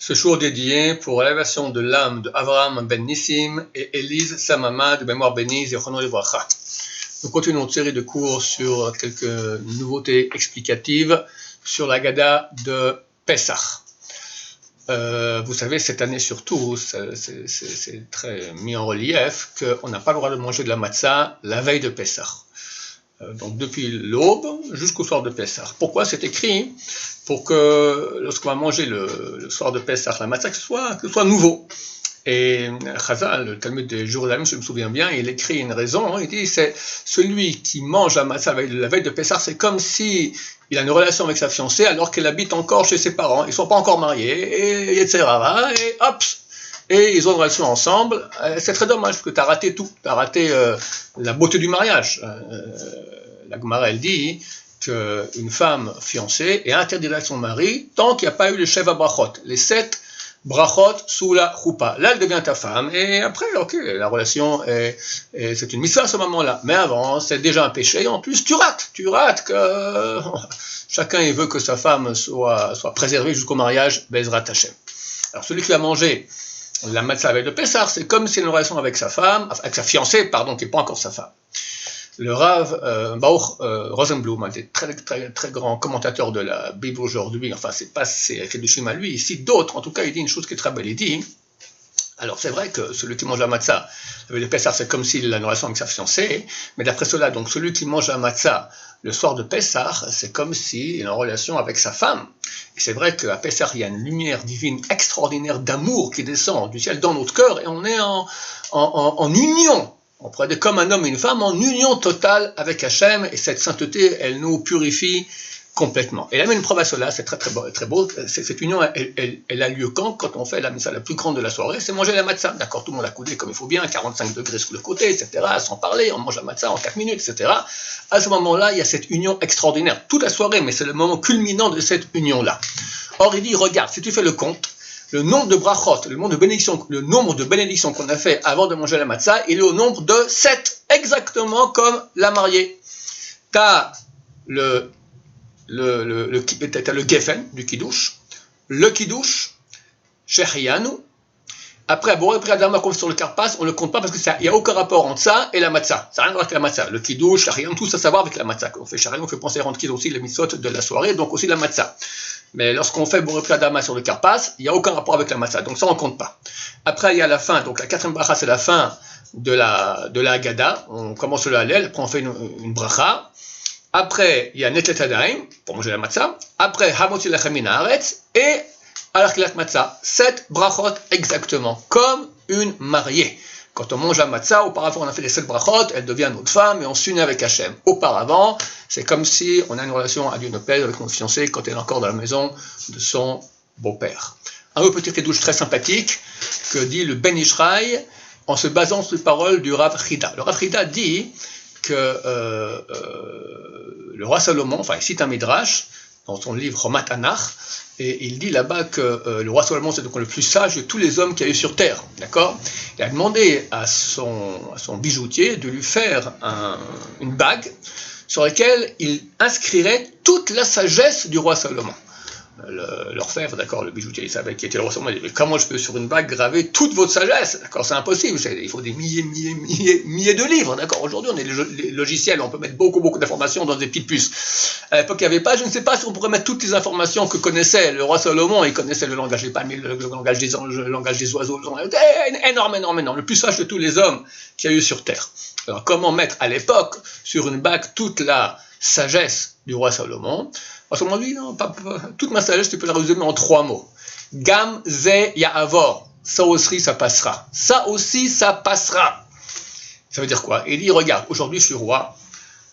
Ce jour dédié pour l'élévation de l'âme de Avraham ben Nissim et Élise, sa maman, de mémoire bénie, Zichrono Livracha. Nous continuons une série de cours sur quelques nouveautés explicatives sur la Gada de Pessah. Vous savez, cette année surtout, c'est très mis en relief qu'on n'a pas le droit de manger de la matzah la veille de Pessah. Donc depuis l'aube jusqu'au soir de Pessah. Pourquoi c'est écrit? Pour que lorsqu'on va manger le soir de Pessah la matzah, que ce soit nouveau. Et Chazal, le Talmud de Jérusalem, je me souviens bien, il écrit une raison, il dit c'est celui qui mange la matzah la veille de Pessah, c'est comme si il a une relation avec sa fiancée alors qu'elle habite encore chez ses parents, ils ne sont pas encore mariés, et etc. Et hop, et ils ont une relation ensemble. C'est très dommage parce que tu as raté tout, tu as raté la beauté du mariage. La Gemara, elle dit qu'une femme fiancée est interdite avec son mari tant qu'il n'y a pas eu les Sheva Brachot, les 7 Brachot sous la choupa. Là, elle devient ta femme, et après, ok, la relation c'est une mitzvah à ce moment-là. Mais avant, c'est déjà un péché, et en plus, tu rates que chacun il veut que sa femme soit préservée jusqu'au mariage, Bezrat Hashem. Alors, celui qui a mangé la matzah avec le Pessah, c'est comme si une relation avec sa femme, avec sa fiancée, pardon, qui n'est pas encore sa femme. Le Rav Baruch Rosenblum, un des très grand commentateur de la Bible aujourd'hui, enfin c'est pas ses Kedushim à lui, ici d'autres, en tout cas il dit une chose qui est très belle, il dit, alors c'est vrai que celui qui mange la matzah avec le Pessah c'est comme s'il a une relation avec sa fiancée, mais d'après cela, donc celui qui mange la matzah le soir de Pessah, c'est comme s'il est en relation avec sa femme. Et c'est vrai qu'à Pessah il y a une lumière divine extraordinaire d'amour qui descend du ciel dans notre cœur, et on est en union. On pourrait dire comme un homme et une femme en union totale avec Hachem, et cette sainteté, elle nous purifie complètement. Et là, même une preuve à cela, c'est très beau. Cette union, elle a lieu quand on fait la mitzvah la plus grande de la soirée, c'est manger la matzah. D'accord, tout le monde a coudé comme il faut bien, 45 degrés sous le côté, etc., sans parler, on mange la matzah en 4 minutes, etc. À ce moment-là, il y a cette union extraordinaire, toute la soirée, mais c'est le moment culminant de cette union-là. Or, il dit, regarde, si tu fais le compte, le nombre de brachot, le nombre de bénédictions qu'on a fait avant de manger la matzah, il est au nombre de 7, exactement comme la mariée. T'as le geffen du kiddush, le kiddush, shechianu. Après, après Adama qu'on fait sur le karpas, on ne le compte pas parce qu'il n'y a aucun rapport entre ça et la matzah. Ça n'a rien à voir avec la matzah. Le kiddush, shechianu, tout ça, ça va avec la matzah. Quand on fait shechianu, on fait penser à rentrer aussi les mitzvot de la soirée, donc aussi la matzah. Mais lorsqu'on fait Boré Adama sur le karpas, il n'y a aucun rapport avec la matzah, donc ça on ne compte pas. Après, il y a la fin, donc la 4e bracha, c'est la fin de la Haggadah. On commence le Hallel, après on fait une bracha. Après, il y a Netlet Adayim, pour manger la matzah. Après, Hamotzi Lachem Min Haaretz, et Alachilat Matzah. 7 brachot exactement, comme une mariée. Quand on mange la matzah, auparavant on a fait les 7 brachot, elle devient notre femme et on s'unit avec Hachem. Auparavant, c'est comme si on a une relation à Dieu notre Père avec notre fiancée quand elle est encore dans la maison de son beau-père. Un autre petit kédouche très sympathique que dit le Ben Ishraï en se basant sur les paroles du Rav Chida. Le Rav Chida dit que le roi Salomon, enfin il cite un midrash dans son livre Chomat Tanakh, et il dit là-bas que le roi Salomon c'est donc le plus sage de tous les hommes qu'il y a eu sur terre, d'accord? Il a demandé à son bijoutier de lui faire une bague sur laquelle il inscrirait toute la sagesse du roi Salomon. L'orfèvre, d'accord, le bijoutier, il savait qui était le roi Salomon, il dit, mais comment je peux sur une bague graver toute votre sagesse, d'accord, c'est impossible, il faut des milliers de livres, d'accord, aujourd'hui on est les logiciels, on peut mettre beaucoup d'informations dans des petites puces. À l'époque il n'y avait pas, je ne sais pas si on pourrait mettre toutes les informations que connaissait le roi Salomon, il connaissait le langage des palmiers, le langage des anges, le langage des oiseaux, énorme, le plus sage de tous les hommes qu'il y a eu sur terre. Alors comment mettre à l'époque sur une bague toute la sagesse du roi Salomon? Autrement dit, non, toute ma sagesse, tu peux la résumer en 3 mots. Gam, ze, ya'avor. Ça aussi, ça passera. Ça aussi, ça passera. Ça veut dire quoi? Il dit, regarde, aujourd'hui, je suis roi.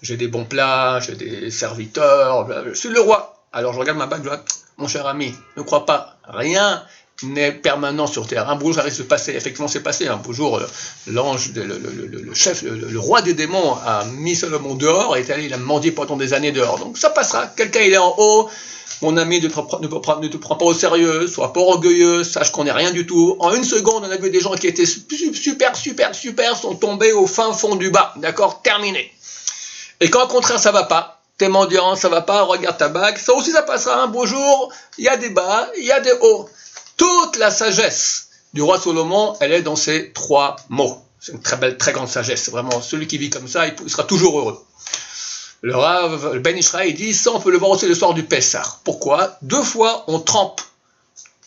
J'ai des bons plats, j'ai des serviteurs. Je suis le roi. Alors, je regarde ma bague, je dis, mon cher ami, ne crois pas, rien n'est permanent sur terre. Un beau jour, ça risque de se passer. Effectivement, c'est passé. Un beau jour, l'ange, le chef, le roi des démons a mis Salomon dehors et il a mendié pendant des années dehors. Donc ça passera. Quelqu'un, il est en haut. Mon ami, ne te prends pas au sérieux. Sois pas orgueilleux. Sache qu'on n'est rien du tout. En une seconde, on a vu des gens qui étaient super, sont tombés au fin fond du bas. D'accord? Terminé. Et quand au contraire, ça va pas, t'es mendiant, ça va pas, regarde ta bague, ça aussi ça passera. Un beau jour, il y a des bas, il y a des hauts. Toute la sagesse du roi Salomon, elle est dans ces 3 mots. C'est une très grande sagesse. C'est vraiment celui qui vit comme ça, il sera toujours heureux. Le Rav, le Ben Ishraï, dit, ça on peut le voir aussi le soir du Pessah. Pourquoi? 2 fois on trempe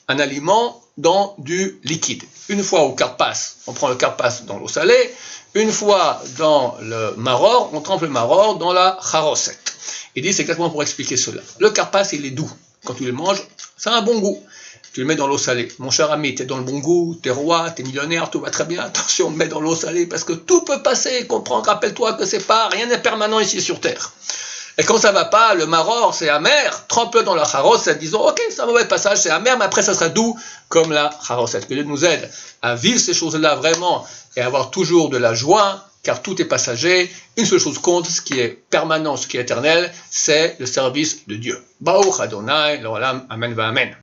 un aliment dans du liquide. Une fois au karpas, on prend le karpas dans l'eau salée. Une fois dans le maror, on trempe le maror dans la charoset. Il dit c'est exactement pour expliquer cela. Le karpas, il est doux. Quand tu le manges, ça a un bon goût. Tu le mets dans l'eau salée. Mon cher ami, tu es dans le bon goût, tu es roi, tu es millionnaire, tout va très bien. Attention, mets dans l'eau salée parce que tout peut passer. Comprends, rappelle-toi que c'est pas, rien n'est permanent ici sur terre. Et quand ça va pas, le maror, c'est amer, trempe-le dans la charoset, disons, ok, c'est un mauvais passage, c'est amer, mais après ça sera doux comme la charoset. Que Dieu nous aide à vivre ces choses-là vraiment et à avoir toujours de la joie, car tout est passager. Une seule chose compte, ce qui est permanent, ce qui est éternel, c'est le service de Dieu. Baruch Adonai, l'olam, amen va amen.